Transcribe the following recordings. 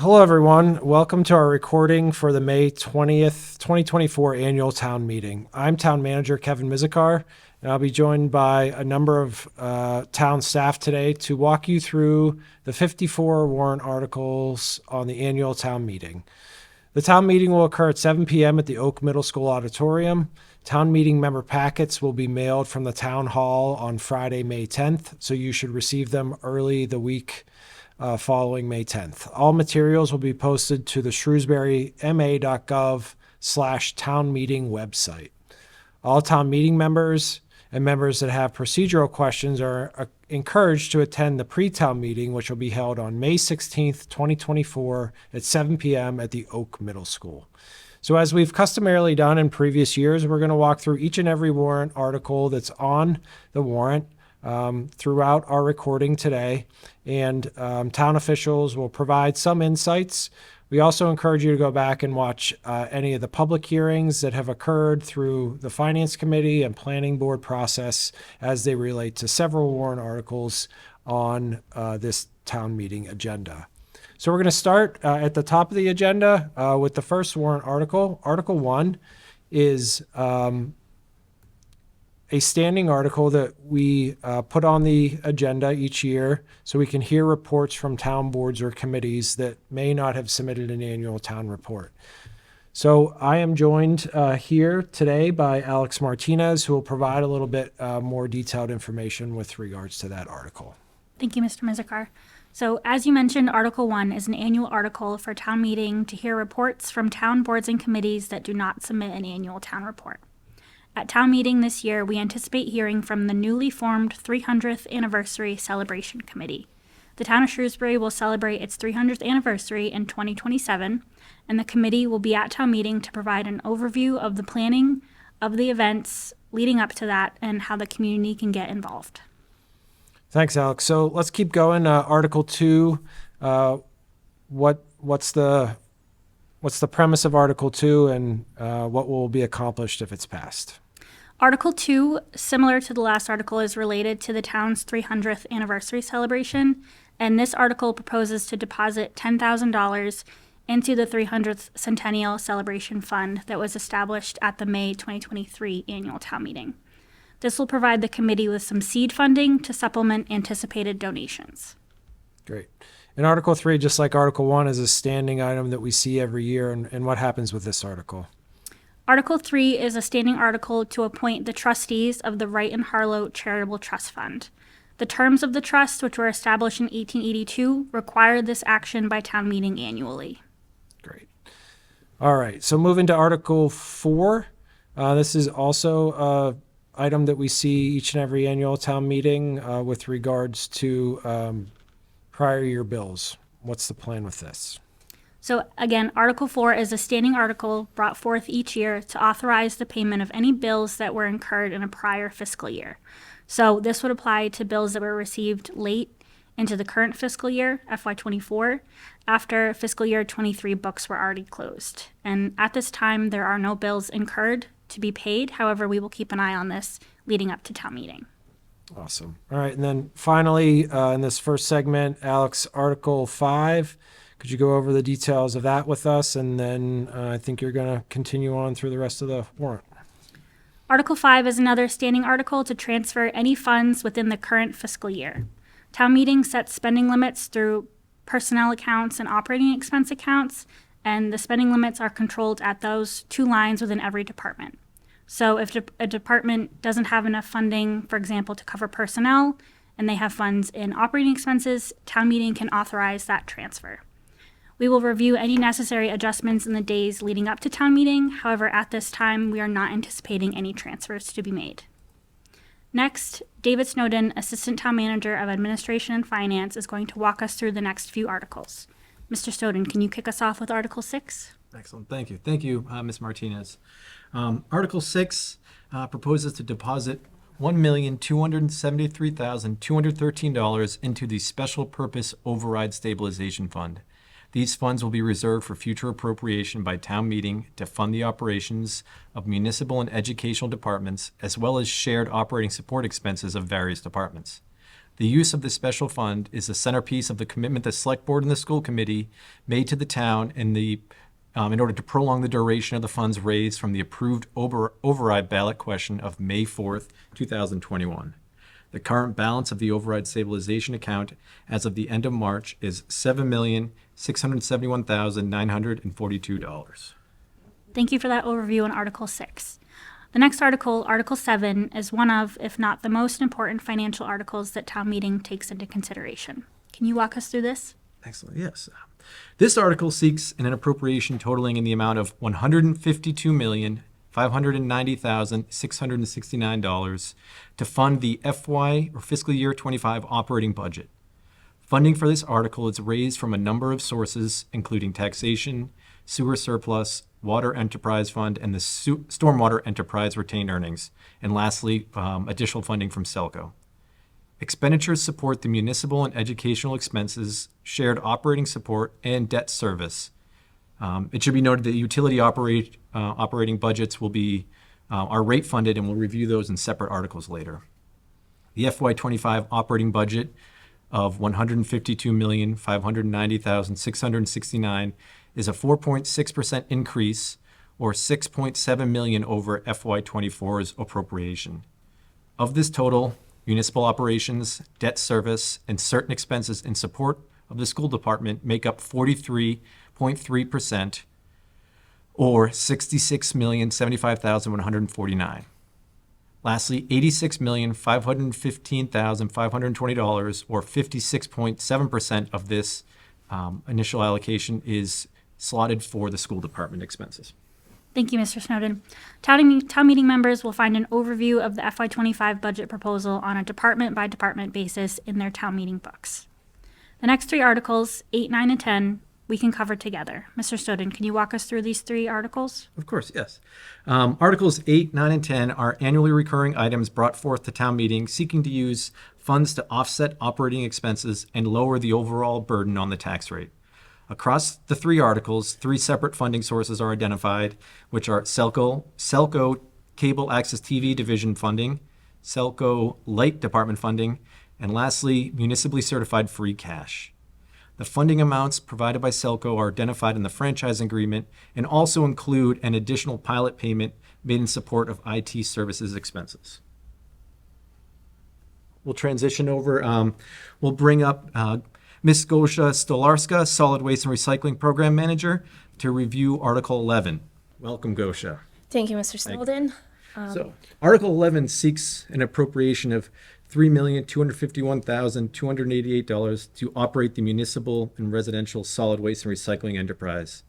Hello, everyone. Welcome to our recording for the May 20th, 2024 annual town meeting. I'm Town Manager Kevin Mizikar, and I'll be joined by a number of town staff today to walk you through the 54 warrant articles on the annual town meeting. The town meeting will occur at 7 p.m. at the Oak Middle School Auditorium. Town meeting member packets will be mailed from the town hall on Friday, May 10th, so you should receive them early the week following May 10th. All materials will be posted to the shrewsburyma.gov/town meeting website. All town meeting members and members that have procedural questions are encouraged to attend the pre-town meeting, which will be held on May 16th, 2024 at 7 p.m. at the Oak Middle School. So as we've customarily done in previous years, we're going to walk through each and every warrant article that's on the warrant throughout our recording today, and town officials will provide some insights. We also encourage you to go back and watch any of the public hearings that have occurred through the Finance Committee and Planning Board process as they relate to several warrant articles on this town meeting agenda. So we're going to start at the top of the agenda with the first warrant article. Article 1 is a standing article that we put on the agenda each year so we can hear reports from town boards or committees that may not have submitted an annual town report. So I am joined here today by Alex Martinez, who will provide a little bit more detailed information with regards to that article. Thank you, Mr. Mizikar. So as you mentioned, Article 1 is an annual article for town meeting to hear reports from town boards and committees that do not submit an annual town report. At town meeting this year, we anticipate hearing from the newly formed 300th Anniversary Celebration Committee. The town of Shrewsbury will celebrate its 300th anniversary in 2027, and the committee will be at town meeting to provide an overview of the planning of the events leading up to that and how the community can get involved. Thanks, Alex. So let's keep going. Article 2, what's the premise of Article 2 and what will be accomplished if it's passed? Article 2, similar to the last article, is related to the town's 300th anniversary celebration, and this article proposes to deposit $10,000 into the 300th Centennial Celebration Fund that was established at the May 2023 annual town meeting. This will provide the committee with some seed funding to supplement anticipated donations. Great. And Article 3, just like Article 1, is a standing item that we see every year, and what happens with this article? Article 3 is a standing article to appoint the trustees of the Wright and Harlow Charitable Trust Fund. The terms of the trust, which were established in 1882, require this action by town meeting annually. Great. All right, so moving to Article 4. This is also an item that we see each and every annual town meeting with regards to prior year bills. What's the plan with this? So again, Article 4 is a standing article brought forth each year to authorize the payment of any bills that were incurred in a prior fiscal year. So this would apply to bills that were received late into the current fiscal year, FY24, after fiscal year 23 books were already closed. And at this time, there are no bills incurred to be paid. However, we will keep an eye on this leading up to town meeting. Awesome. All right, and then finally, in this first segment, Alex, Article 5. Could you go over the details of that with us? And then I think you're going to continue on through the rest of the warrant. Article 5 is another standing article to transfer any funds within the current fiscal year. Town meeting sets spending limits through personnel accounts and operating expense accounts, and the spending limits are controlled at those two lines within every department. So if a department doesn't have enough funding, for example, to cover personnel, and they have funds in operating expenses, town meeting can authorize that transfer. We will review any necessary adjustments in the days leading up to town meeting. However, at this time, we are not anticipating any transfers to be made. Next, David Snowden, Assistant Town Manager of Administration and Finance, is going to walk us through the next few articles. Mr. Snowden, can you kick us off with Article 6? Excellent. Thank you. Thank you, Ms. Martinez. Article 6 proposes to deposit $1,273,213 into the Special Purpose Override Stabilization Fund. These funds will be reserved for future appropriation by town meeting to fund the operations of municipal and educational departments, as well as shared operating support expenses of various departments. The use of this special fund is the centerpiece of the commitment the Select Board and the School Committee made to the town in order to prolong the duration of the funds raised from the approved override ballot question of May 4th, 2021. The current balance of the override stabilization account as of the end of March is $7,671,942. Thank you for that overview on Article 6. The next article, Article 7, is one of, if not the most important financial articles that town meeting takes into consideration. Can you walk us through this? Excellent, yes. This article seeks an appropriation totaling in the amount of $152,590,669 to fund the FY or fiscal year 25 operating budget. Funding for this article is raised from a number of sources, including taxation, sewer surplus, water enterprise fund, and the stormwater enterprise retained earnings, and lastly, additional funding from Selco. Expenditures support the municipal and educational expenses, shared operating support, and debt service. It should be noted that utility operating budgets are rate funded, and we'll review those in separate articles later. The FY25 operating budget of $152,590,669 is a 4.6% increase, or $6.7 million over FY24's appropriation. Of this total, municipal operations, debt service, and certain expenses in support of the school department make up 43.3%, or $66,075,149. Lastly, $86,515,520, or 56.7% of this initial allocation is slotted for the school department expenses. Thank you, Mr. Snowden. Town meeting members will find an overview of the FY25 budget proposal on a department-by-department basis in their town meeting books. The next three articles, 8, 9, and 10, we can cover together. Mr. Snowden, can you walk us through these three articles? Of course, yes. Articles 8, 9, and 10 are annually recurring items brought forth to town meeting seeking to use funds to offset operating expenses and lower the overall burden on the tax rate. Across the three articles, three separate funding sources are identified, which are Selco Cable Access TV Division funding, Selco Light Department funding, and lastly, municipally certified free cash. The funding amounts provided by Selco are identified in the franchise agreement and also include an additional pilot payment made in support of IT services expenses. We'll transition over. We'll bring up Ms. Gosha Stolarska, Solid Waste and Recycling Program Manager, to review Article 11. Welcome, Gosha. Thank you, Mr. Snowden. So, Article 11 seeks an appropriation of $3,251,288 to operate the municipal and residential solid waste and recycling enterprise.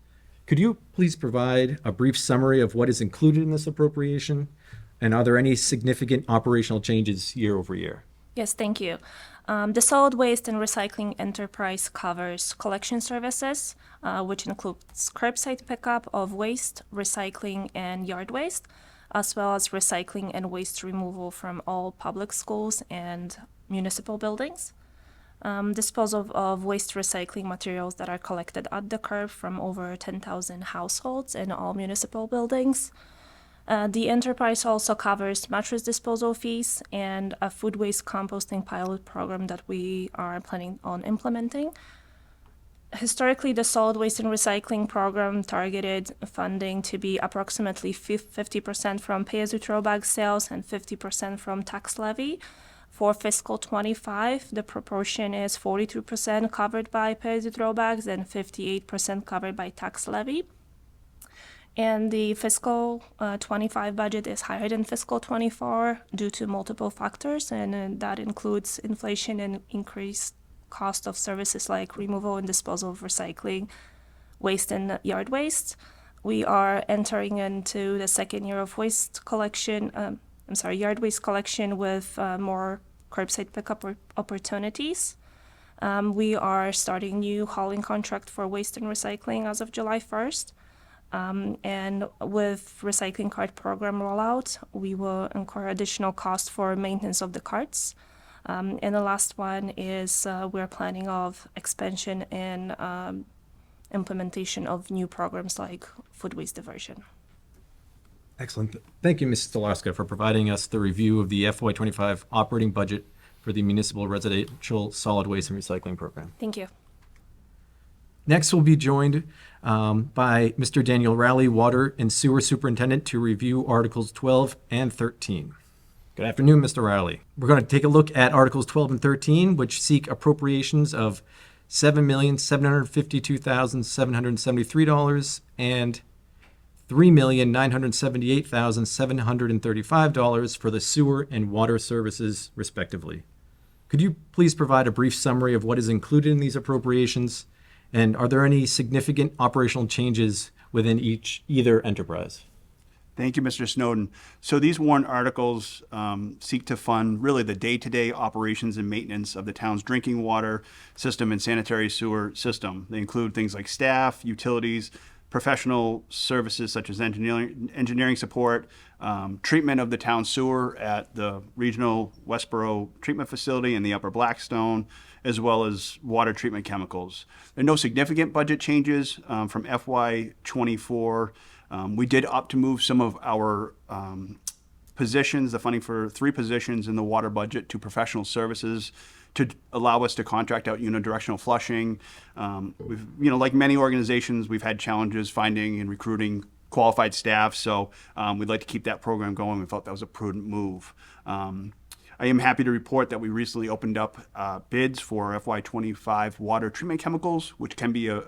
Could you please provide a brief summary of what is included in this appropriation? And are there any significant operational changes year over year? Yes, thank you. The solid waste and recycling enterprise covers collection services, which includes curbside pickup of waste, recycling, and yard waste, as well as recycling and waste removal from all public schools and municipal buildings. Disposal of waste recycling materials that are collected at the curb from over 10,000 households in all municipal buildings. The enterprise also covers mattress disposal fees and a food waste composting pilot program that we are planning on implementing. Historically, the solid waste and recycling program targeted funding to be approximately 50% from pay-as-you-throw bag sales and 50% from tax levy. For fiscal 25, the proportion is 42% covered by pay-as-you-throw bags and 58% covered by tax levy. And the fiscal 25 budget is higher than fiscal 24 due to multiple factors, and that includes inflation and increased cost of services like removal and disposal of recycling, waste, and yard waste. We are entering into the second year of yard waste collection with more curbside pickup opportunities. We are starting new hauling contract for waste and recycling as of July 1st. And with recycling cart program rollout, we will incur additional costs for maintenance of the carts. And the last one is we're planning of expansion and implementation of new programs like food waste diversion. Excellent. Thank you, Ms. Stolarska, for providing us the review of the FY25 operating budget for the municipal residential solid waste and recycling program. Thank you. Next, we'll be joined by Mr. Daniel Rowley, Water and Sewer Superintendent, to review Articles 12 and 13. Good afternoon, Mr. Rowley. We're going to take a look at Articles 12 and 13, which seek appropriations of $7,752,773 and $3,978,735 for the sewer and water services, respectively. Could you please provide a brief summary of what is included in these appropriations, and are there any significant operational changes within either enterprise? Thank you, Mr. Snowden. So these warrant articles seek to fund really the day-to-day operations and maintenance of the town's drinking water system and sanitary sewer system. They include things like staff, utilities, professional services such as engineering support, treatment of the town sewer at the regional Westboro treatment facility in the Upper Blackstone, as well as water treatment chemicals. There are no significant budget changes from FY24. We did opt to move some of our positions, the funding for 3 positions in the water budget, to professional services to allow us to contract out unidirectional flushing. We've, like many organizations, we've had challenges finding and recruiting qualified staff, so we'd like to keep that program going. We felt that was a prudent move. I am happy to report that we recently opened up bids for FY25 water treatment chemicals, which can be a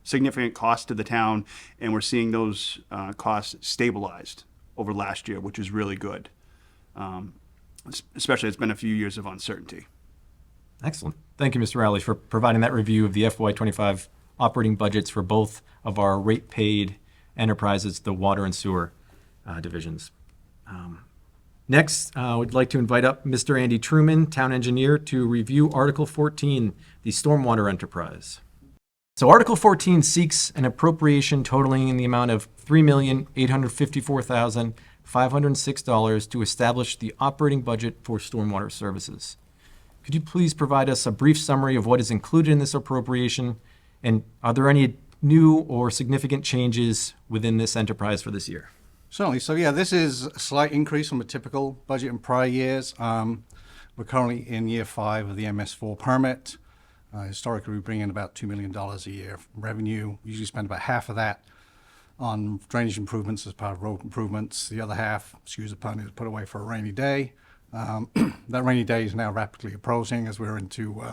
significant cost to the town, and we're seeing those costs stabilized over last year, which is really good. Especially, it's been a few years of uncertainty. Excellent. Thank you, Mr. Rowley, for providing that review of the FY25 operating budgets for both of our rate-paid enterprises, the water and sewer divisions. Next, we'd like to invite up Mr. Andy Truman, Town Engineer, to review Article 14, the Stormwater Enterprise. So Article 14 seeks an appropriation totaling in the amount of $3,854,506 to establish the operating budget for stormwater services. Could you please provide us a brief summary of what is included in this appropriation, and are there any new or significant changes within this enterprise for this year? Certainly. So yeah, this is a slight increase from a typical budget in prior years. We're currently in year 5 of the MS4 permit. Historically, we bring in about $2 million a year from revenue. We usually spend about half of that on drainage improvements as part of road improvements. The other half, excuse the pun, is put away for a rainy day. That rainy day is now rapidly approaching as we're into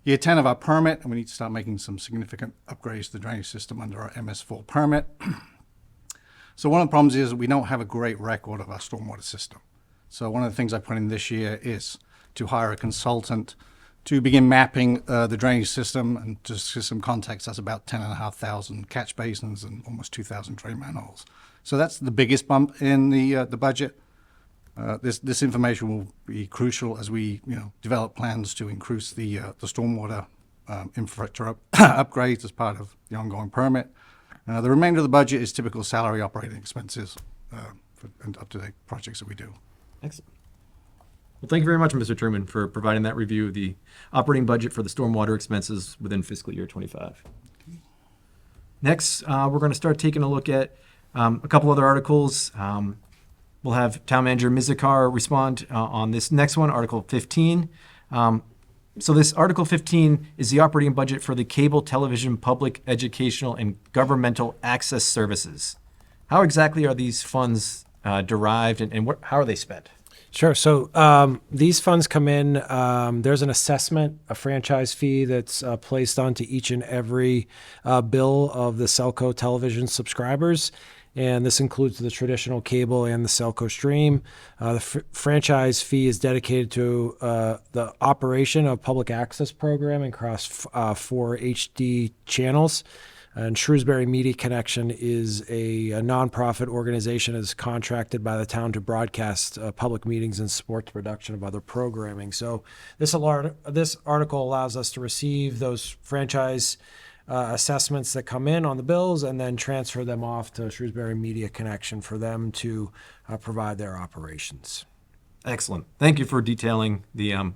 year 10 of our permit, and we need to start making some significant upgrades to the drainage system under our MS4 permit. So one of the problems is we don't have a great record of our stormwater system. So one of the things I put in this year is to hire a consultant to begin mapping the drainage system, and just for some context, that's about 10,500 catch basins and almost 2,000 drain manholes. So that's the biggest bump in the budget. This information will be crucial as we develop plans to increase the stormwater infrastructure upgrades as part of the ongoing permit. The remainder of the budget is typical salary operating expenses for up-to-date projects that we do. Excellent. Well, thank you very much, Mr. Truman, for providing that review of the operating budget for the stormwater expenses within fiscal year 25. Next, we're going to start taking a look at a couple other articles. We'll have Town Manager Mizikar respond on this next one, Article 15. So this Article 15 is the operating budget for the cable, television, public, educational, and governmental access services. How exactly are these funds derived, and how are they spent? Sure. So these funds come in, there's an assessment, a franchise fee that's placed onto each and every bill of the Selco television subscribers. And this includes the traditional cable and the Selco stream. The franchise fee is dedicated to the operation of public access programming across 4 HD channels. And Shrewsbury Media Connection is a nonprofit organization that is contracted by the town to broadcast public meetings and support the production of other programming. So this article allows us to receive those franchise assessments that come in on the bills and then transfer them off to Shrewsbury Media Connection for them to provide their operations. Excellent. Thank you for detailing the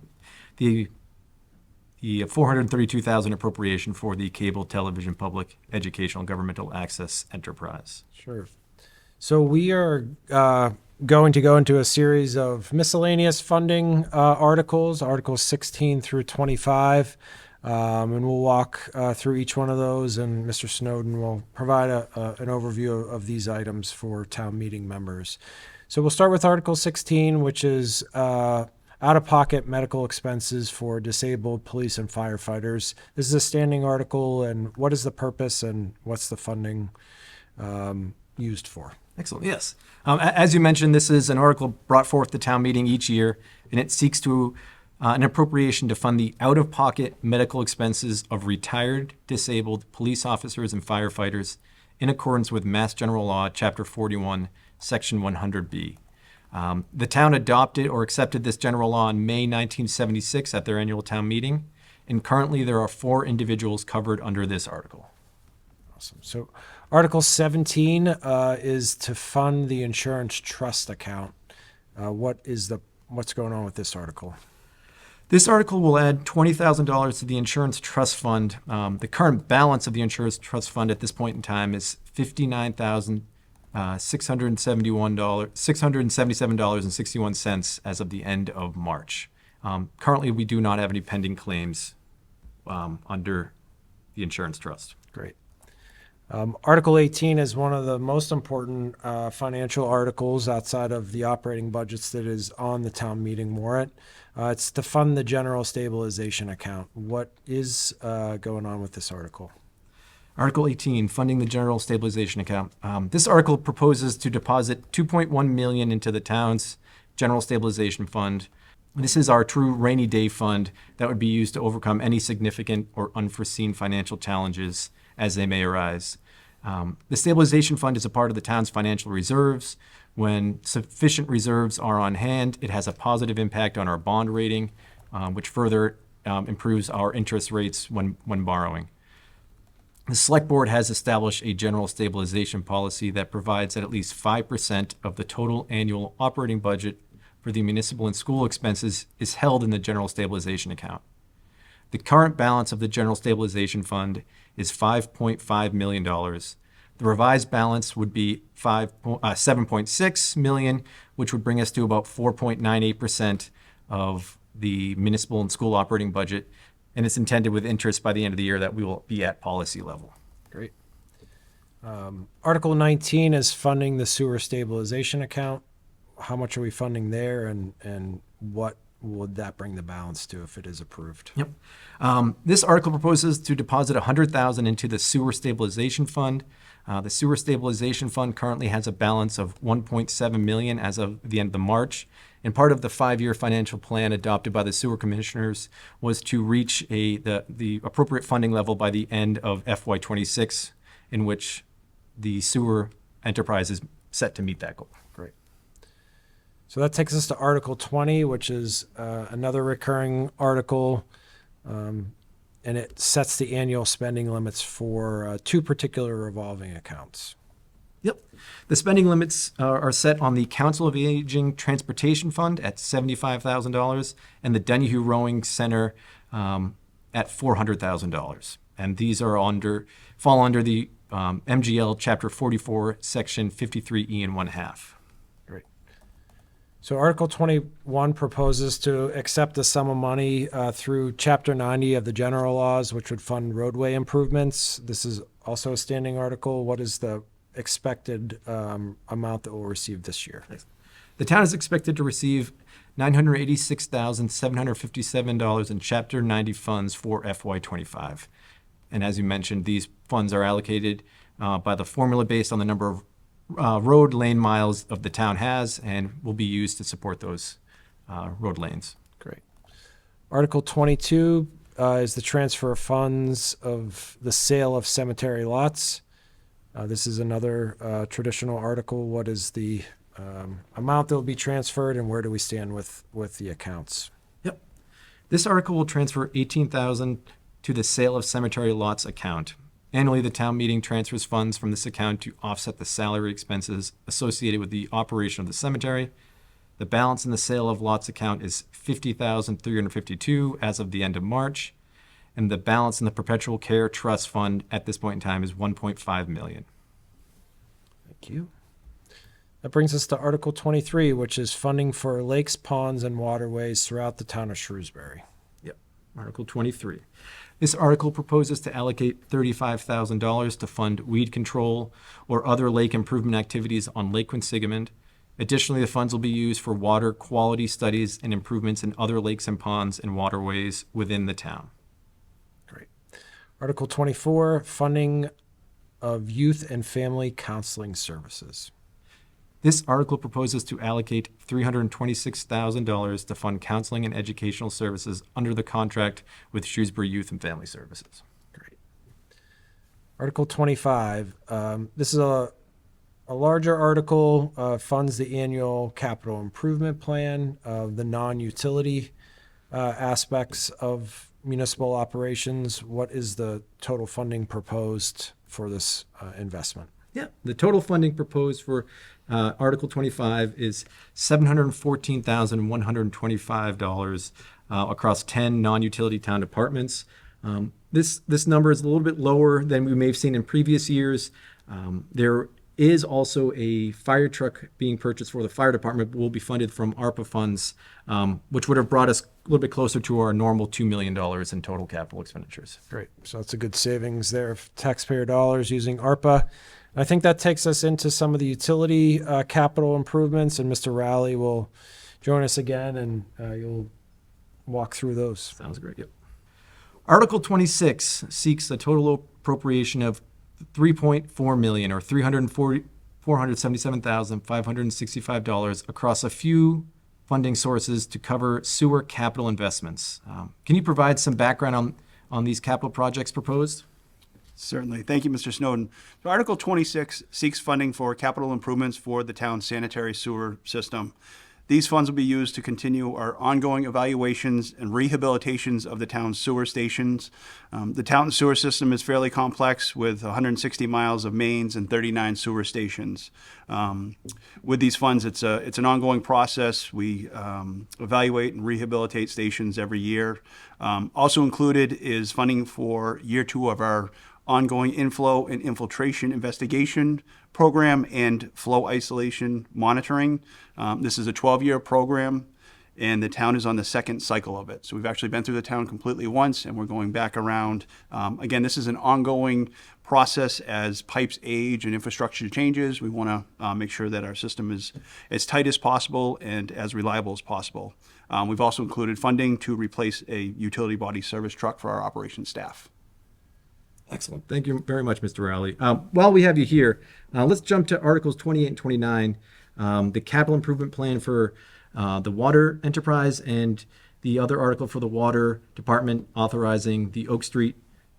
$432,000 appropriation for the cable, television, public, educational, governmental access enterprise. Sure. So we are going to go into a series of miscellaneous funding articles, Articles 16 through 25. And we'll walk through each one of those, and Mr. Snowden will provide an overview of these items for town meeting members. So we'll start with Article 16, which is out-of-pocket medical expenses for disabled police and firefighters. This is a standing article, and what is the purpose and what's the funding used for? Excellent. Yes. As you mentioned, this is an article brought forth to town meeting each year, and it seeks to an appropriation to fund the out-of-pocket medical expenses of retired, disabled police officers and firefighters in accordance with Mass General Law, Chapter 41, Section 100B. The town adopted or accepted this general law in May 1976 at their annual town meeting, and currently there are 4 individuals covered under this article. Awesome. So Article 17 is to fund the insurance trust account. What's going on with this article? This article will add $20,000 to the insurance trust fund. The current balance of the insurance trust fund at this point in time is $59,677.61 as of the end of March. Currently, we do not have any pending claims under the insurance trust. Great. Article 18 is one of the most important financial articles outside of the operating budgets that is on the town meeting warrant. It's to fund the general stabilization account. What is going on with this article? Article 18, funding the general stabilization account. This article proposes to deposit $2.1 million into the town's general stabilization fund. This is our true rainy day fund that would be used to overcome any significant or unforeseen financial challenges as they may arise. The stabilization fund is a part of the town's financial reserves. When sufficient reserves are on hand, it has a positive impact on our bond rating, which further improves our interest rates when borrowing. The Select Board has established a general stabilization policy that provides that at least 5% of the total annual operating budget for the municipal and school expenses is held in the general stabilization account. The current balance of the general stabilization fund is $5.5 million. The revised balance would be $7.6 million, which would bring us to about 4.98% of the municipal and school operating budget. And it's intended with interest by the end of the year that we will be at policy level. Great. Article 19 is funding the sewer stabilization account. How much are we funding there, and what would that bring the balance to if it is approved? Yep. This article proposes to deposit $100,000 into the sewer stabilization fund. The sewer stabilization fund currently has a balance of $1.7 million as of the end of March. And part of the 5-year financial plan adopted by the sewer commissioners was to reach the appropriate funding level by the end of FY26, in which the sewer enterprise is set to meet that goal. Great. So that takes us to Article 20, which is another recurring article, and it sets the annual spending limits for 2 particular revolving accounts. Yep. The spending limits are set on the Council of Aging Transportation Fund at $75,000 and the Donahue Rowing Center at $400,000. And these are fall under the MGL Chapter 44, Section 53E and 1/2. Great. So Article 21 proposes to accept a sum of money through Chapter 90 of the general laws, which would fund roadway improvements. This is also a standing article. What is the expected amount that we'll receive this year? The town is expected to receive $986,757 in Chapter 90 funds for FY25. And as you mentioned, these funds are allocated by the formula based on the number of road lane miles of the town has, and will be used to support those road lanes. Great. Article 22 is the transfer of funds of the sale of cemetery lots. This is another traditional article. What is the amount that will be transferred, and where do we stand with the accounts? Yep. This article will transfer $18,000 to the sale of cemetery lots account. Annually, the town meeting transfers funds from this account to offset the salary expenses associated with the operation of the cemetery. The balance in the sale of lots account is $50,352 as of the end of March, and the balance in the perpetual care trust fund at this point in time is $1.5 million. Thank you. That brings us to Article 23, which is funding for lakes, ponds, and waterways throughout the town of Shrewsbury. Yep. Article 23. This article proposes to allocate $35,000 to fund weed control or other lake improvement activities on Lake Quinsigamond. Additionally, the funds will be used for water quality studies and improvements in other lakes and ponds and waterways within the town. Great. Article 24, funding of youth and family counseling services. This article proposes to allocate $326,000 to fund counseling and educational services under the contract with Shrewsbury Youth and Family Services. Great. Article 25, this is a larger article, funds the annual capital improvement plan, the non-utility aspects of municipal operations. What is the total funding proposed for this investment? Yeah, the total funding proposed for Article 25 is $714,125 across 10 non-utility town departments. This number is a little bit lower than we may have seen in previous years. There is also a fire truck being purchased for the fire department, but will be funded from ARPA funds, which would have brought us a little bit closer to our normal $2 million in total capital expenditures. Great. So that's a good savings there of taxpayer dollars using ARPA. I think that takes us into some of the utility capital improvements, and Mr. Rowley will join us again, and you'll walk through those. Sounds great. Yep. Article 26 seeks a total appropriation of $3.4 million or $477,565 across a few funding sources to cover sewer capital investments. Can you provide some background on these capital projects proposed? Certainly. Thank you, Mr. Snowden. So Article 26 seeks funding for capital improvements for the town's sanitary sewer system. These funds will be used to continue our ongoing evaluations and rehabilitations of the town's sewer stations. The town's sewer system is fairly complex with 160 miles of mains and 39 sewer stations. With these funds, it's an ongoing process. We evaluate and rehabilitate stations every year. Also included is funding for year 2 of our ongoing inflow and infiltration investigation program and flow isolation monitoring. This is a 12-year program, and the town is on the second cycle of it. So we've actually been through the town completely once, and we're going back around. Again, this is an ongoing process as pipes age and infrastructure changes. We want to make sure that our system is as tight as possible and as reliable as possible. We've also included funding to replace a utility body service truck for our operations staff. Excellent. Thank you very much, Mr. Rowley. While we have you here, let's jump to Articles 28 and 29, the capital improvement plan for the water enterprise and the other article for the water department authorizing the Oak Street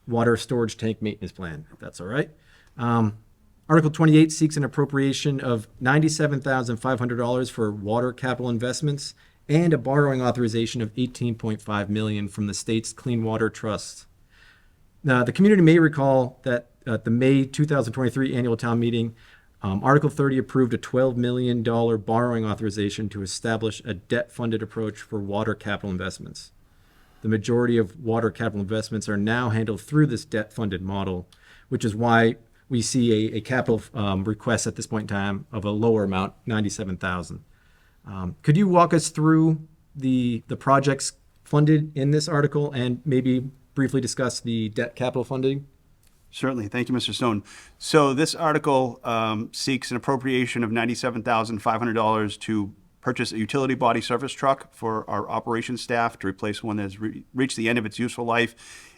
water storage tank maintenance plan, if that's all right. Article 28 seeks an appropriation of $97,500 for water capital investments and a borrowing authorization of $18.5 million from the state's Clean Water Trust. Now, the community may recall that at the May 2023 annual town meeting, Article 30 approved a $12 million borrowing authorization to establish a debt-funded approach for water capital investments. The majority of water capital investments are now handled through this debt-funded model, which is why we see a capital request at this point in time of a lower amount, $97,000. Could you walk us through the projects funded in this article and maybe briefly discuss the debt capital funding? Certainly. Thank you, Mr. Stone. So this article seeks an appropriation of $97,500 to purchase a utility body service truck for our operations staff to replace one that has reached the end of its useful life,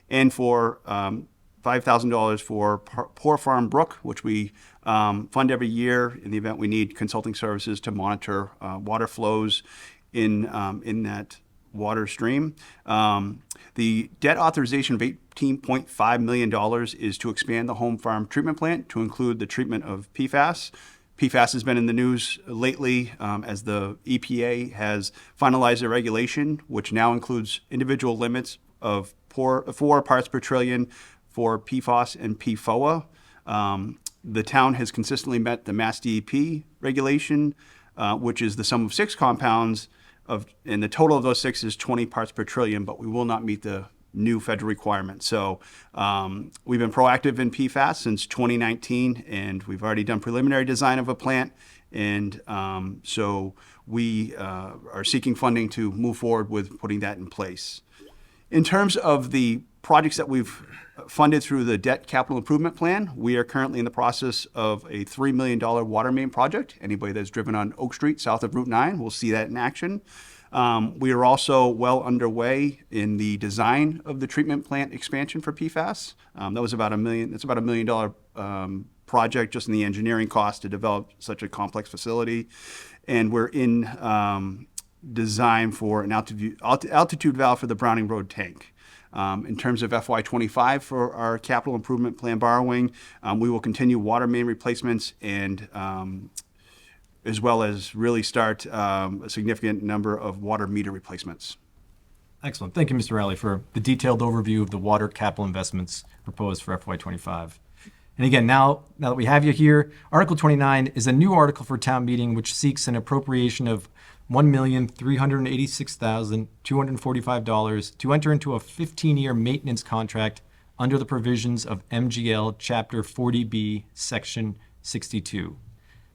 and for $5,000 for Poor Farm Brook, which we fund every year in the event we need consulting services to monitor water flows in that water stream. The debt authorization of $18.5 million is to expand the home farm treatment plant to include the treatment of PFAS. PFAS has been in the news lately as the EPA has finalized their regulation, which now includes individual limits of 4 parts per trillion for PFAS and PFOA. The town has consistently met the Mass DEP regulation, which is the sum of 6 compounds, and the total of those 6 is 20 parts per trillion, but we will not meet the new federal requirement. So we've been proactive in PFAS since 2019, and we've already done preliminary design of a plant And so we are seeking funding to move forward with putting that in place. In terms of the projects that we've funded through the debt capital improvement plan, we are currently in the process of a $3 million water main project. Anybody that's driven on Oak Street south of Route 9 will see that in action. We are also well underway in the design of the treatment plant expansion for PFAS. That was about $1 million. It's about $1 million project just in the engineering cost to develop such a complex facility. And we're in design for an altitude valve for the Browning Road tank. In terms of FY25 for our capital improvement plan borrowing, we will continue water main replacements and as well as really start a significant number of water meter replacements. Excellent. Thank you, Mr. Rowley, for the detailed overview of the water capital investments proposed for FY25. And again, now that we have you here, Article 29 is a new article for town meeting which seeks an appropriation of $1,386,245 to enter into a 15-year maintenance contract under the provisions of MGL Chapter 40B, Section 62.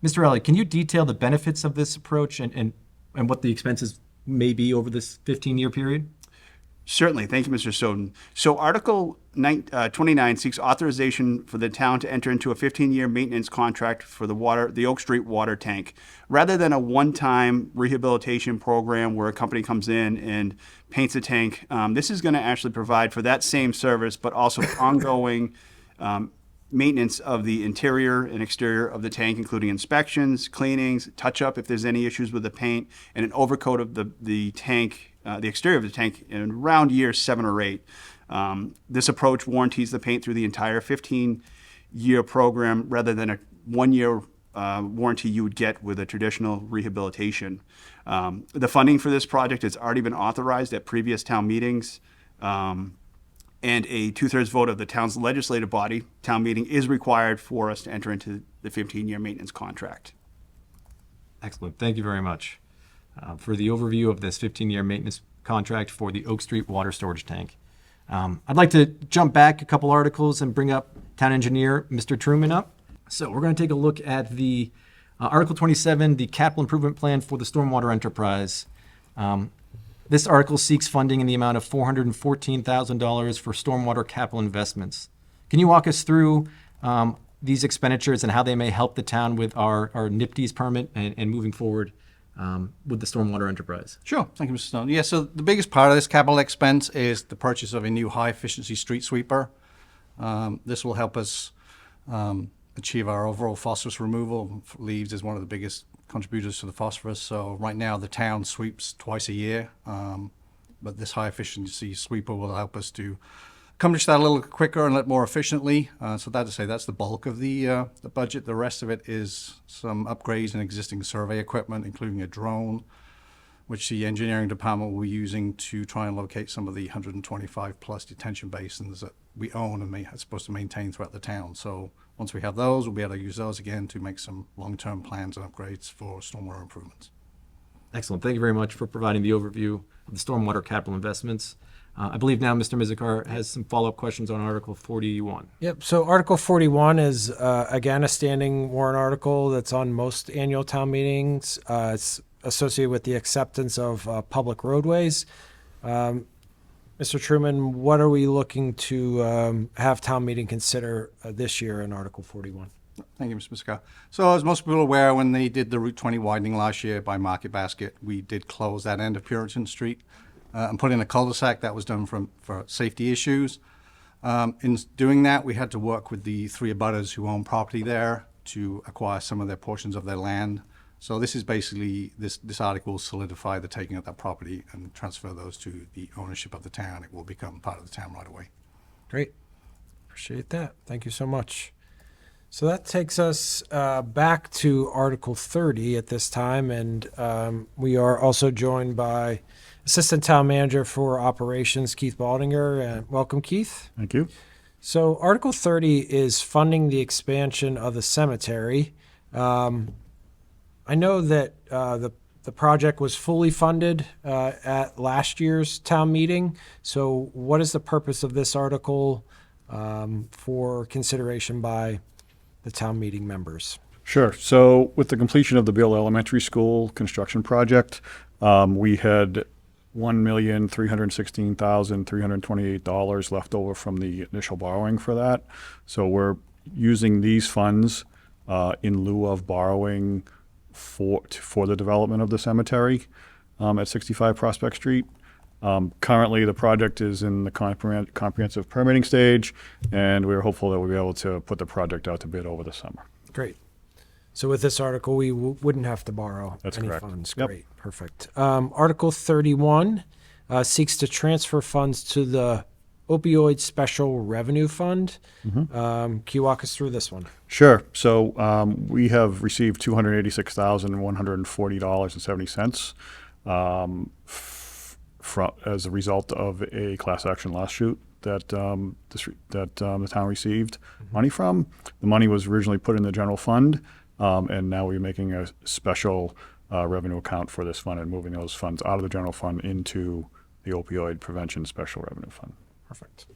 Mr. Rowley, can you detail the benefits of this approach and what the expenses may be over this 15-year period? Certainly. Thank you, Mr. Soden. So Article 29 seeks authorization for the town to enter into a 15-year maintenance contract for the Oak Street water tank. Rather than a one-time rehabilitation program where a company comes in and paints a tank, this is going to actually provide for that same service, but also ongoing maintenance of the interior and exterior of the tank, including inspections, cleanings, touch-up if there's any issues with the paint, and an overcoat of the tank, the exterior of the tank in around year 7 or 8. This approach warranties the paint through the entire 15-year program rather than a 1-year warranty you would get with a traditional rehabilitation. The funding for this project has already been authorized at previous town meetings, and a 2/3 vote of the town's legislative body, town meeting, is required for us to enter into the 15-year maintenance contract. Excellent. Thank you very much for the overview of this 15-year maintenance contract for the Oak Street water storage tank. I'd like to jump back a couple articles and bring up Town Engineer Mr. Truman up. So we're going to take a look at the Article 27, the capital improvement plan for the stormwater enterprise. This article seeks funding in the amount of $414,000 for stormwater capital investments. Can you walk us through these expenditures and how they may help the town with our NIPD's permit and moving forward with the stormwater enterprise? Sure. Thank you, Mr. Stone. Yeah, so the biggest part of this capital expense is the purchase of a new high-efficiency street sweeper. This will help us achieve our overall phosphorus removal. Leaves is one of the biggest contributors to the phosphorus. So right now the town sweeps twice a year, but this high-efficiency sweeper will help us to accomplish that a little quicker and a little more efficiently. So that's the bulk of the budget. The rest of it is some upgrades in existing survey equipment, including a drone, which the engineering department will be using to try and locate some of the 125 plus detention basins that we own and are supposed to maintain throughout the town. So once we have those, we'll be able to use those again to make some long-term plans and upgrades for stormwater improvements. Excellent. Thank you very much for providing the overview of the stormwater capital investments. I believe now Mr. Mizikar has some follow-up questions on Article 41. Yep. So Article 41 is, again, a standing warrant article that's on most annual town meetings. It's associated with the acceptance of public roadways. Mr. Truman, what are we looking to have town meeting consider this year in Article 41? Thank you, Mr. Miscall. So as most people are aware, when they did the Route 20 widening last year by Market Basket, we did close that end of Puritan Street and put in a cul-de-sac. That was done for safety issues. In doing that, we had to work with the 3 abutters who own property there to acquire some of their portions of their land. So this is basically, this article will solidify the taking of that property and transfer those to the ownership of the town. It will become part of the town right away. Great. Appreciate that. Thank you so much. So that takes us back to Article 30 at this time, and we are also joined by Assistant Town Manager for Operations, Keith Baldinger. And welcome, Keith. Thank you. So Article 30 is funding the expansion of the cemetery. I know that the project was fully funded at last year's town meeting. So what is the purpose of this article for consideration by the town meeting members? Sure. So with the completion of the Beale Elementary School construction project, we had $1,316,328 left over from the initial borrowing for that. So we're using these funds in lieu of borrowing for the development of the cemetery at 65 Prospect Street. Currently, the project is in the comprehensive permitting stage, and we're hopeful that we'll be able to put the project out to bid over the summer. Great. So with this article, we wouldn't have to borrow That's any correct. funds. Yep. Great, perfect. Article 31 seeks to transfer funds to the opioid special revenue fund. Can you walk us through this one? Sure. So we have received $286,140.70 as a result of a class action lawsuit that the town received money from. The money was originally put in the general fund, and now we're making a special revenue account for this fund and moving those funds out of the general fund into the opioid prevention special revenue fund. Perfect.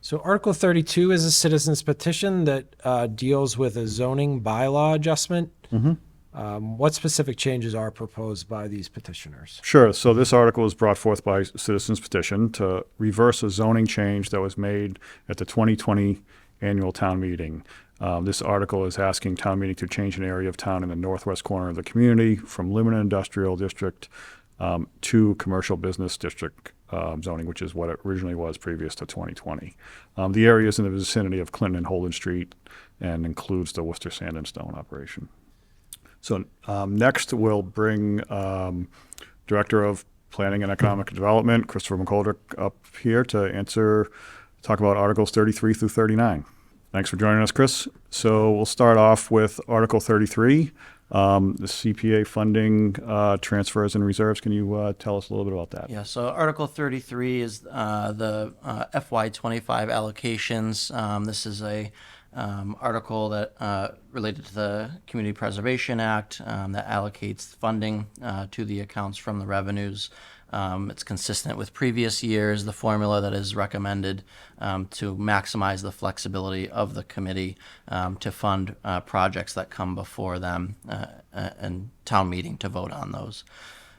So Article 32 is a citizen's petition that deals with a zoning bylaw adjustment. What specific changes are proposed by these petitioners? Sure. So this article was brought forth by citizens petition to reverse a zoning change that was made at the 2020 annual town meeting. This article is asking town meeting to change an area of town in the northwest corner of the community from limited industrial district to commercial business district zoning, which is what it originally was previous to 2020. The area is in the vicinity of Clinton and Holden Street and includes the Worcester Sand and Stone operation. So next we'll bring Director of Planning and Economic Development, Christopher McColdrick, up here to talk about Articles 33 through 39. Thanks for joining us, Chris. So we'll start off with Article 33, the CPA funding transfers and reserves. Can you tell us a little bit about that? Yeah, so Article 33 is the FY25 allocations. This is a article that related to the Community Preservation Act that allocates funding to the accounts from the revenues. It's consistent with previous years, the formula that is recommended to maximize the flexibility of the committee to fund projects that come before them and town meeting to vote on those.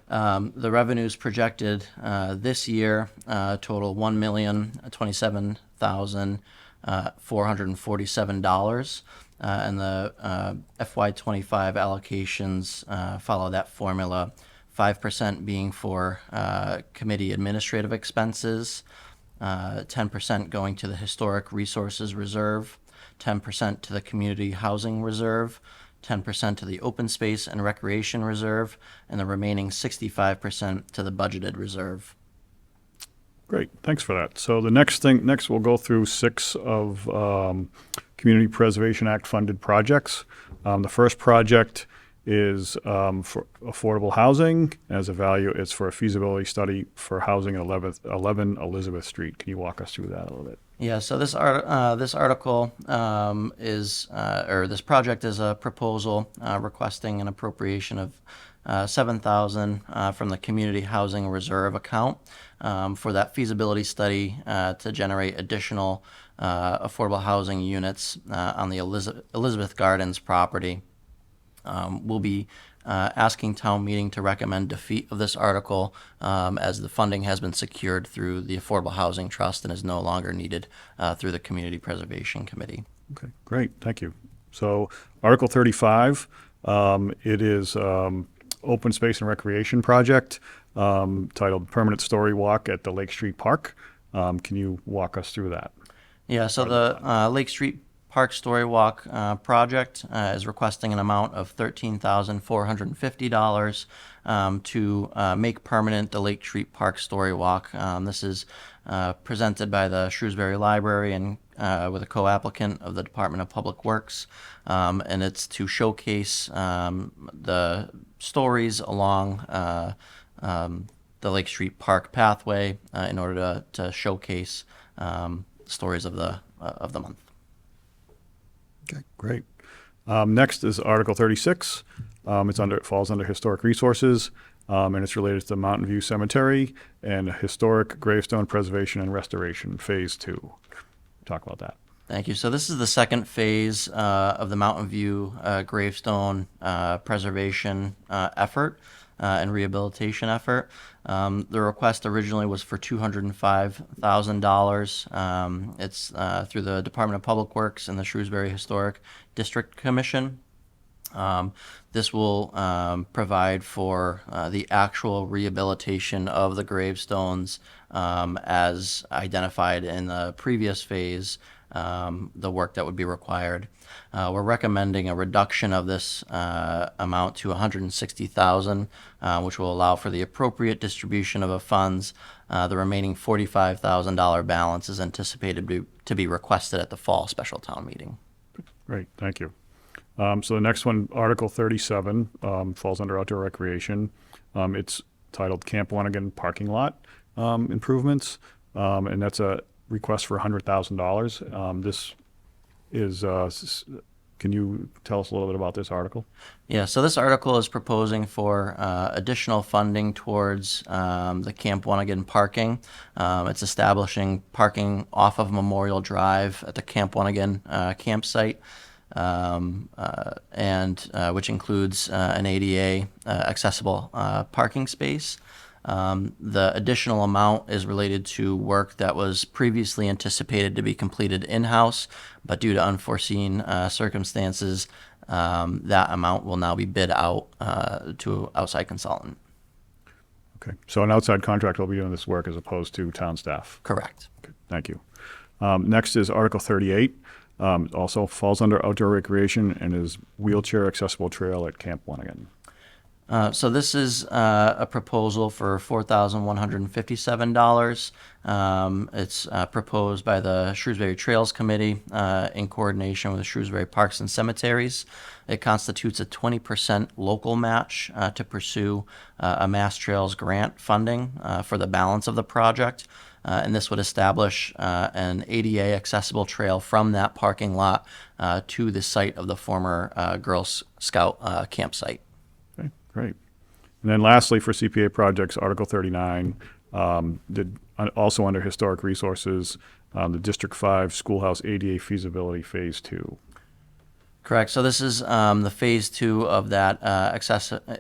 The revenues projected this year total $1,027,447, and the FY25 allocations follow that formula. 5% being for committee administrative expenses, 10% going to the Historic Resources Reserve, 10% to the Community Housing Reserve, 10% to the Open Space and Recreation Reserve, and the remaining 65% to the budgeted reserve. Great, thanks for that. So the next we'll go through 6 of Community Preservation Act funded projects. The first project is for affordable housing. As a value, it's for a feasibility study for housing at 11 Elizabeth Street. Can you walk us through that a little bit? Yeah, so this article this project is a proposal requesting an appropriation of $7,000 from the Community Housing Reserve account for that feasibility study to generate additional affordable housing units on the Elizabeth Gardens property. We'll be asking town meeting to recommend defeat of this article as the funding has been secured through the Affordable Housing Trust and is no longer needed through the Community Preservation Committee. Okay, great, thank you. So Article 35, it is Open Space and Recreation Project titled Permanent Story Walk at the Lake Street Park. Can you walk us through that? Yeah, so the Lake Street Park Story Walk project is requesting an amount of $13,450 to make permanent the Lake Street Park Story Walk. This is presented by the Shrewsbury Library and with a co-applicant of the Department of Public Works, and it's to showcase the stories along the Lake Street Park pathway in order to showcase stories of the month. Okay, great. Next is Article 36. It falls under Historic Resources, and it's related to the Mountain View Cemetery and Historic Gravestone Preservation and Restoration, Phase 2. Talk about that. Thank you. So this is the second phase of the Mountain View gravestone preservation effort and rehabilitation effort. The request originally was for $205,000. It's through the Department of Public Works and the Shrewsbury Historic District Commission. This will provide for the actual rehabilitation of the gravestones as identified in the previous phase, the work that would be required. We're recommending a reduction of this amount to $160,000, which will allow for the appropriate distribution of the funds. The remaining $45,000 balance is anticipated to be requested at the fall special town meeting. Great, thank you. So the next one, Article 37, falls under outdoor recreation. It's titled Camp Wanigan Parking Lot Improvements, and that's a request for $100,000. This is, can you tell us a little bit about this article? Yeah, so this article is proposing for additional funding towards the Camp Wanigan parking. It's establishing parking off of Memorial Drive at the Camp Wanigan campsite. Which includes an ADA accessible parking space. The additional amount is related to work that was previously anticipated to be completed in-house, but due to unforeseen circumstances, that amount will now be bid out to an outside consultant. Okay, so an outside contractor will be doing this work as opposed to town staff? Correct. Okay, thank you. Next is Article 38. Also falls under outdoor recreation and is wheelchair accessible trail at Camp Wanigan. So this is a proposal for $4,157. It's proposed by the Shrewsbury Trails Committee in coordination with the Shrewsbury Parks and Cemeteries. It constitutes a 20% local match to pursue a Mass Trails grant funding for the balance of the project. And this would establish an ADA accessible trail from that parking lot to the site of the former Girl Scout campsite. Okay, great. And then lastly, for CPA projects, Article 39, also under historic resources, the District 5 Schoolhouse ADA feasibility phase 2. Correct. So this is the phase 2 of that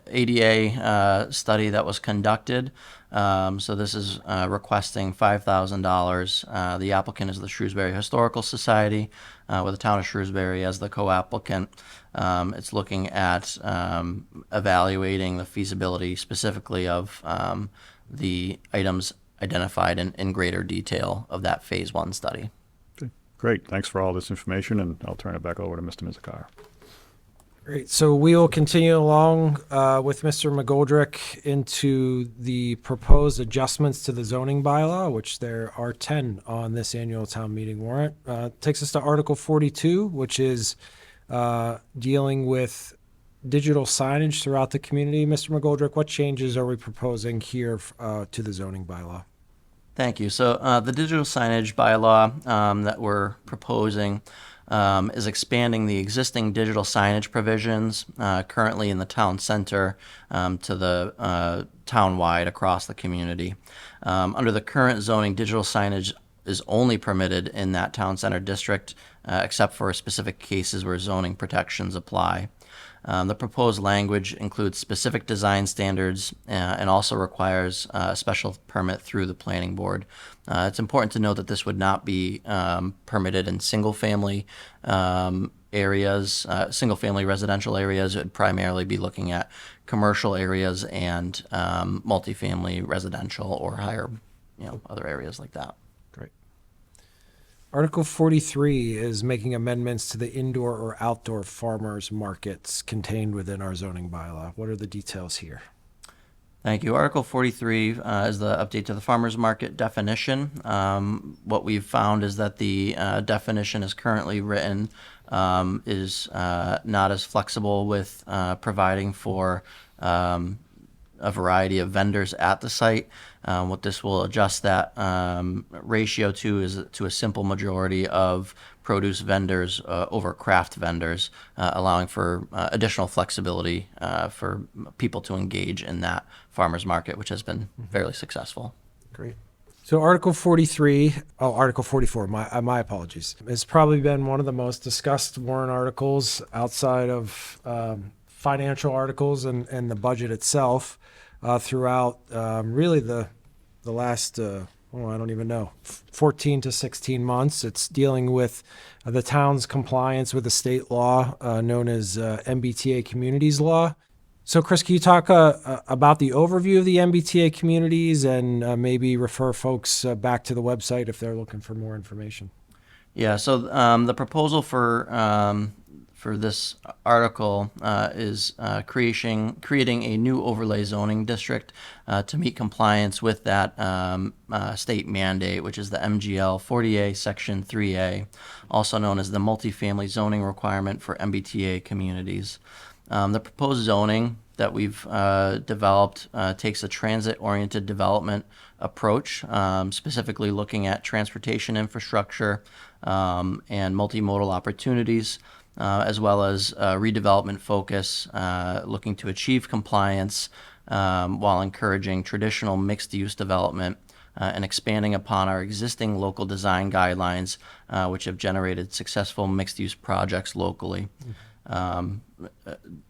ADA study that was conducted. So this is requesting $5,000. The applicant is the Shrewsbury Historical Society, with the town of Shrewsbury as the co-applicant. It's looking at evaluating the feasibility specifically of the items identified in greater detail of that phase 1 study. Okay, great. Thanks for all this information, and I'll turn it back over to Mr. Mizikar. Great. So we will continue along with Mr. McGoldrick into the proposed adjustments to the zoning bylaw, which there are 10 on this annual town meeting warrant. Takes us to Article 42, which is dealing with digital signage throughout the community. Mr. McGoldrick, what changes are we proposing here to the zoning bylaw? Thank you. So the digital signage bylaw that we're proposing is expanding the existing digital signage provisions currently in the town center to the town-wide across the community. Under the current zoning, digital signage is only permitted in that town center district except for specific cases where zoning protections apply. The proposed language includes specific design standards and also requires a special permit through the planning board. It's important to note that this would not be permitted in single-family areas, single-family residential areas. It would primarily be looking at commercial areas and multifamily residential or higher, other areas like that. Great. Article 43 is making amendments to the indoor or outdoor farmers markets contained within our zoning bylaw. What are the details here? Thank you. Article 43 is the update to the farmers market definition. What we've found is that the definition as currently written is not as flexible with providing for a variety of vendors at the site. What this will adjust that ratio to is to a simple majority of produce vendors over craft vendors, allowing for additional flexibility for people to engage in that farmers market, which has been fairly successful. Great. So Article 44, my apologies, has probably been one of the most discussed warrant articles outside of financial articles and the budget itself throughout really the last, I don't even know, 14 to 16 months. It's dealing with the town's compliance with a state law known as MBTA Communities Law. So, Chris, can you talk about the overview of the MBTA communities and maybe refer folks back to the website if they're looking for more information? Yeah, so the proposal for this article is creating a new overlay zoning district to meet compliance with that state mandate, which is the MGL 40A Section 3A, also known as the multifamily zoning requirement for MBTA communities. The proposed zoning that we've developed takes a transit-oriented development approach, specifically looking at transportation infrastructure and multimodal opportunities, as well as redevelopment focus, looking to achieve compliance while encouraging traditional mixed-use development and expanding upon our existing local design guidelines, which have generated successful mixed-use projects locally.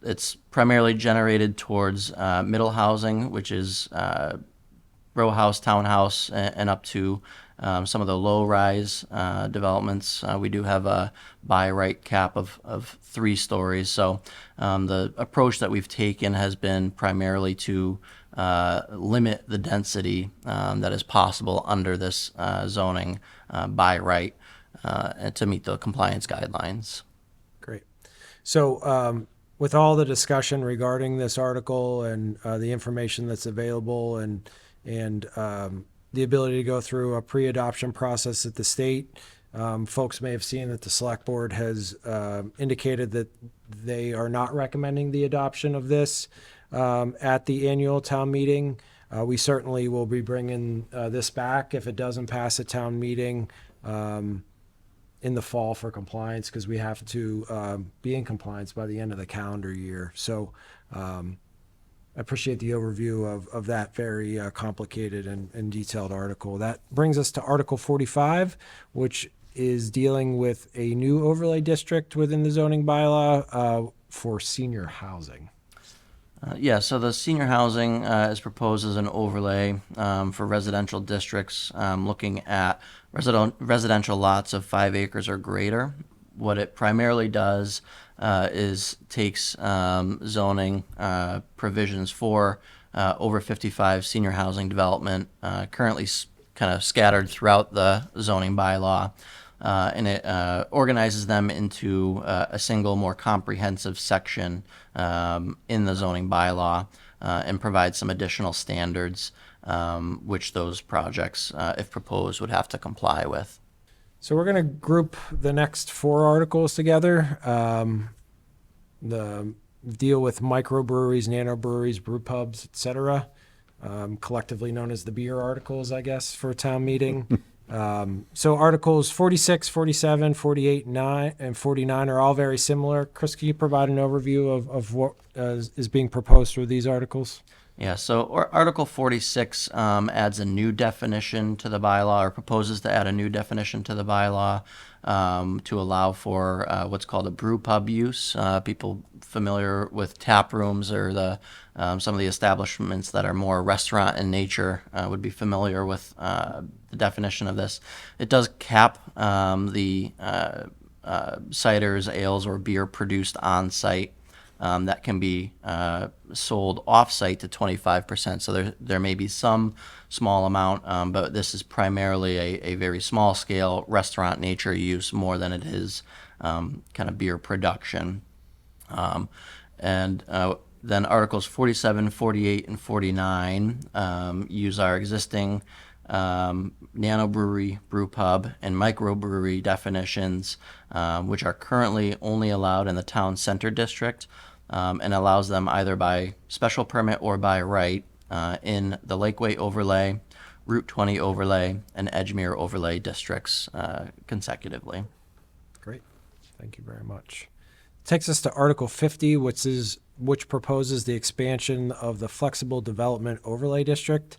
It's primarily generated towards middle housing, which is row house, townhouse, and up to some of the low-rise developments. We do have a by right cap of 3 stories. So the approach that we've taken has been primarily to limit the density that is possible under this zoning by right and to meet the compliance guidelines. Great. So with all the discussion regarding this article and the information that's available and the ability to go through a pre-adoption process at the state, folks may have seen that the select board has indicated that they are not recommending the adoption of this at the annual town meeting. We certainly will be bringing this back if it doesn't pass a town meeting in the fall for compliance, because we have to be in compliance by the end of the calendar year. So I appreciate the overview of that very complicated and detailed article. That brings us to Article 45, which is dealing with a new overlay district within the zoning bylaw for senior housing. So the senior housing is proposed as an overlay for residential districts, looking at residential lots of 5 acres or greater. What it primarily does is takes zoning provisions for over 55 senior housing development, currently kind of scattered throughout the zoning bylaw, and it organizes them into a single, more comprehensive section in the zoning bylaw and provides some additional standards which those projects, if proposed, would have to comply with. So we're going to group the next 4 articles together. The deal with microbreweries, nanobreweries, brew pubs, etc., collectively known as the beer articles, I guess, for a town meeting. So Articles 46, 47, 48, 9, and 49 are all very similar. Chris, can you provide an overview of what is being proposed through these articles? Yeah, so Article 46 adds a new definition to the bylaw, or proposes to add a new definition to the bylaw to allow for what's called a brew pub use. People familiar with tap rooms or some of the establishments that are more restaurant in nature would be familiar with the definition of this. It does cap the ciders, ales, or beer produced on site that can be sold off-site to 25%. So there may be some small amount, but this is primarily a very small-scale restaurant nature use more than it is kind of beer production. Then Articles 47, 48, and 49 use our existing nanobrewery, brew pub, and microbrewery definitions, which are currently only allowed in the town center district, and allows them either by special permit or by right in the Lakeway overlay, Route 20 overlay, and Edgemere overlay districts consecutively. Great. Thank you very much. Takes us to Article 50, which proposes the expansion of the Flexible Development Overlay District.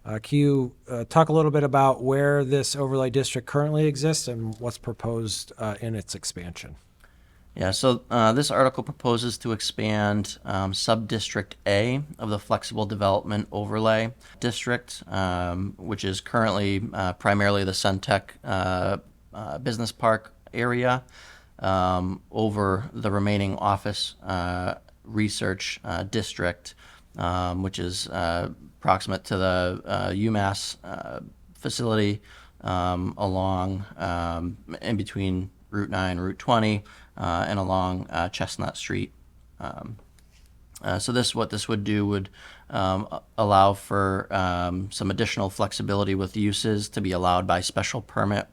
Can you talk a little bit about where this overlay district currently exists and what's proposed in its expansion? Yeah, so this article proposes to expand Sub-District A of the Flexible Development Overlay District, which is currently primarily the Centec Business Park area, over the remaining office research district, which is proximate to the UMass facility along in between Route 9, Route 20, and along Chestnut Street. So what this would do would allow for some additional flexibility with uses to be allowed by special permit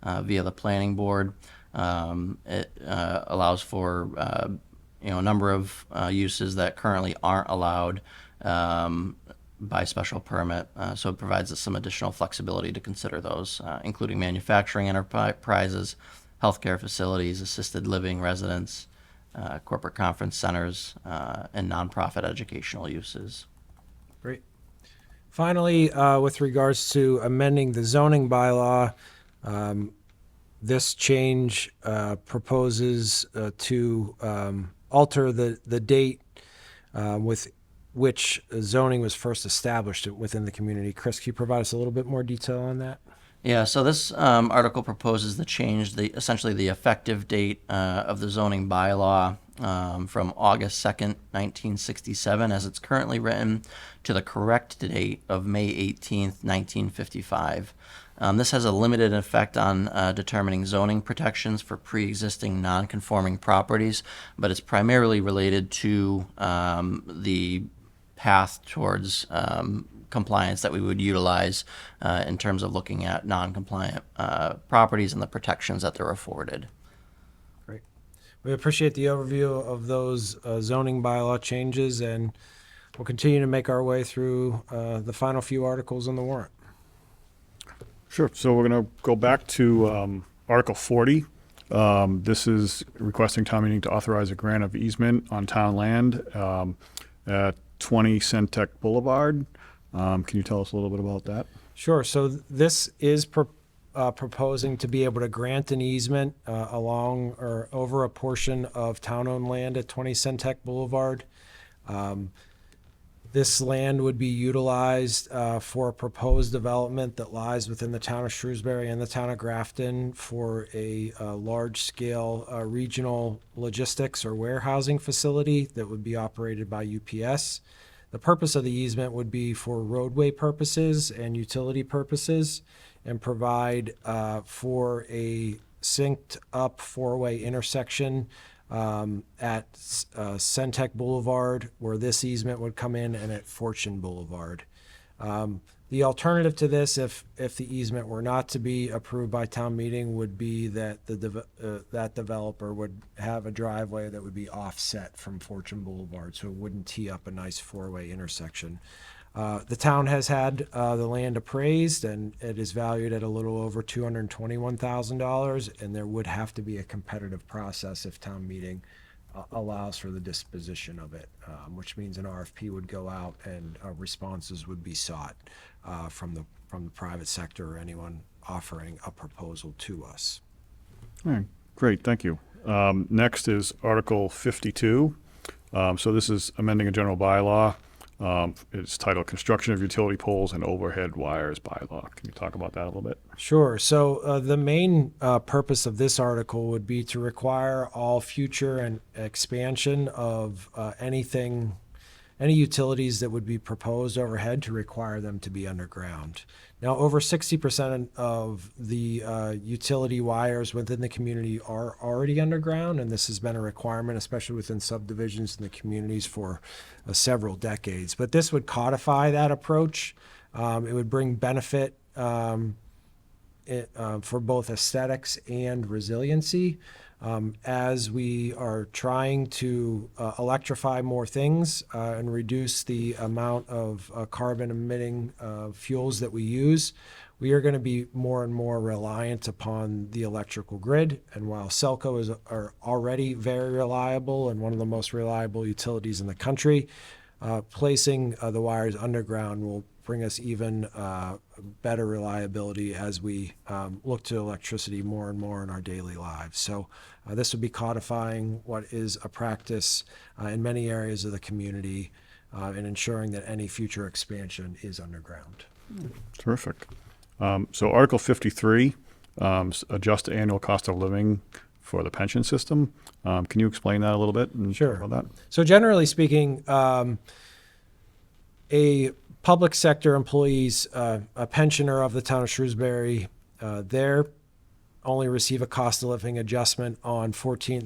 via the planning board. It allows for a number of uses that currently aren't allowed by special permit. So it provides us some additional flexibility to consider those, including manufacturing enterprises, healthcare facilities, assisted living residents, corporate conference centers, and nonprofit educational uses. Great. Finally, with regards to amending the zoning bylaw, this change proposes to alter the date with which zoning was first established within the community. Chris, can you provide us a little bit more detail on that? Yeah, so this article proposes to change essentially the effective date of the zoning bylaw from August 2nd, 1967, as it's currently written, to the correct date of May 18th, 1955. This has a limited effect on determining zoning protections for pre-existing non-conforming properties, but it's primarily related to the path towards compliance that we would utilize in terms of looking at non-compliant properties and the protections that they're afforded. Great. We appreciate the overview of those zoning bylaw changes, and we'll continue to make our way through the final few articles on the warrant. Sure. So we're going to go back to Article 40. This is requesting town meeting to authorize a grant of easement on town land at 20 Centec Boulevard. Can you tell us a little bit about that? Sure. So this is proposing to be able to grant an easement along or over a portion of town-owned land at 20 Centec Boulevard. This land would be utilized for a proposed development that lies within the town of Shrewsbury and the town of Grafton for a large-scale regional logistics or warehousing facility that would be operated by UPS. The purpose of the easement would be for roadway purposes and utility purposes, and provide for a synced up four-way intersection at Centec Boulevard, where this easement would come in, and at Fortune Boulevard. The alternative to this, if the easement were not to be approved by town meeting, would be that that developer would have a driveway that would be offset from Fortune Boulevard, so it wouldn't tee up a nice four-way intersection. The town has had the land appraised, and it is valued at a little over $221,000, and there would have to be a competitive process if town meeting allows for the disposition of it, which means an RFP would go out and responses would be sought from the private sector or anyone offering a proposal to us. All right, great, thank you. Next is Article 52. So this is amending a general bylaw. It's titled Construction of Utility Poles and Overhead Wires Bylaw. Can you talk about that a little bit? Sure. So the main purpose of this article would be to require all future and expansion of any utilities that would be proposed overhead to require them to be underground. Now, over 60% of the utility wires within the community are already underground, and this has been a requirement, especially within subdivisions in the communities, for several decades. But this would codify that approach. It would bring benefit for both aesthetics and resiliency. As we are trying to electrify more things and reduce the amount of carbon emitting fuels that we use, we are going to be more and more reliant upon the electrical grid. And while Selco are already very reliable and one of the most reliable utilities in the country, placing the wires underground will bring us even better reliability as we look to electricity more and more in our daily lives. So this would be codifying what is a practice in many areas of the community and ensuring that any future expansion is underground. Terrific. So Article 53, adjust the annual cost of living for the pension system. Can you explain that a little bit? And Sure. talk about that? So generally speaking, a public sector employees, a pensioner of the town of Shrewsbury, they're only receive a cost of living adjustment on the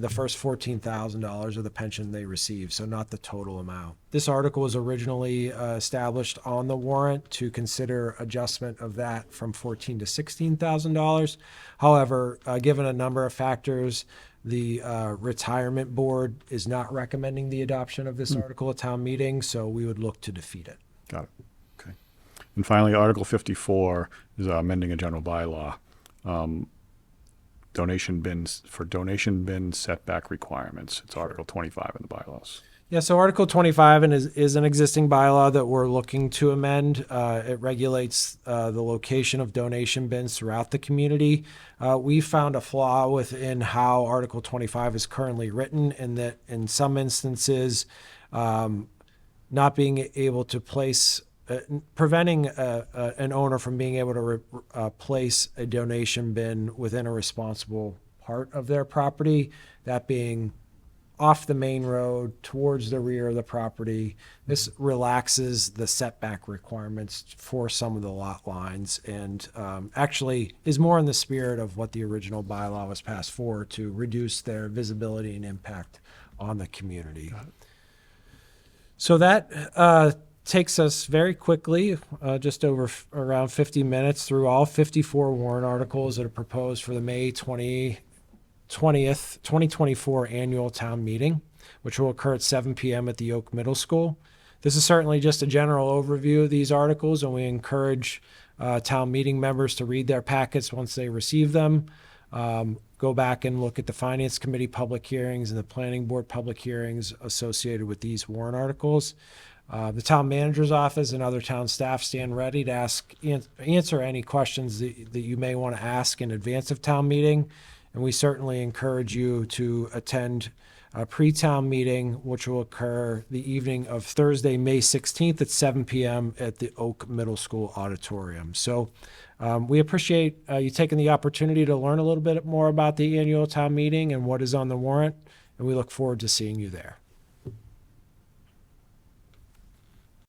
first $14,000 of the pension they receive, so not the total amount. This article was originally established on the warrant to consider adjustment of that from $14,000 to $16,000. However, given a number of factors, the retirement board is not recommending the adoption of this article at town meeting, so we would look to defeat it. Got it. Okay. And finally, Article 54 is amending a general bylaw. Donation bin setback requirements. It's Article 25 in the bylaws. Yeah, so Article 25 is an existing bylaw that we're looking to amend. It regulates the location of donation bins throughout the community. We found a flaw within how Article 25 is currently written, in that in some instances, not being able to place, preventing an owner from being able to place a donation bin within a responsible part of their property, that being off the main road towards the rear of the property. This relaxes the setback requirements for some of the lot lines, and actually is more in the spirit of what the original bylaw was passed for, to reduce their visibility and impact on the community. So that takes us very quickly, just over around 50 minutes, through all 54 warrant articles that are proposed for the May 20th, 2024 annual town meeting, which will occur at 7 p.m. at the Oak Middle School. This is certainly just a general overview of these articles, and we encourage town meeting members to read their packets once they receive them. Go back and look at the Finance Committee public hearings and the Planning Board public hearings associated with these warrant articles. The town manager's office and other town staff stand ready to answer any questions that you may want to ask in advance of town meeting. And we certainly encourage you to attend a pre-town meeting, which will occur the evening of Thursday, May 16th at 7 p.m. at the Oak Middle School Auditorium. So we appreciate you taking the opportunity to learn a little bit more about the annual town meeting and what is on the warrant, and we look forward to seeing you there.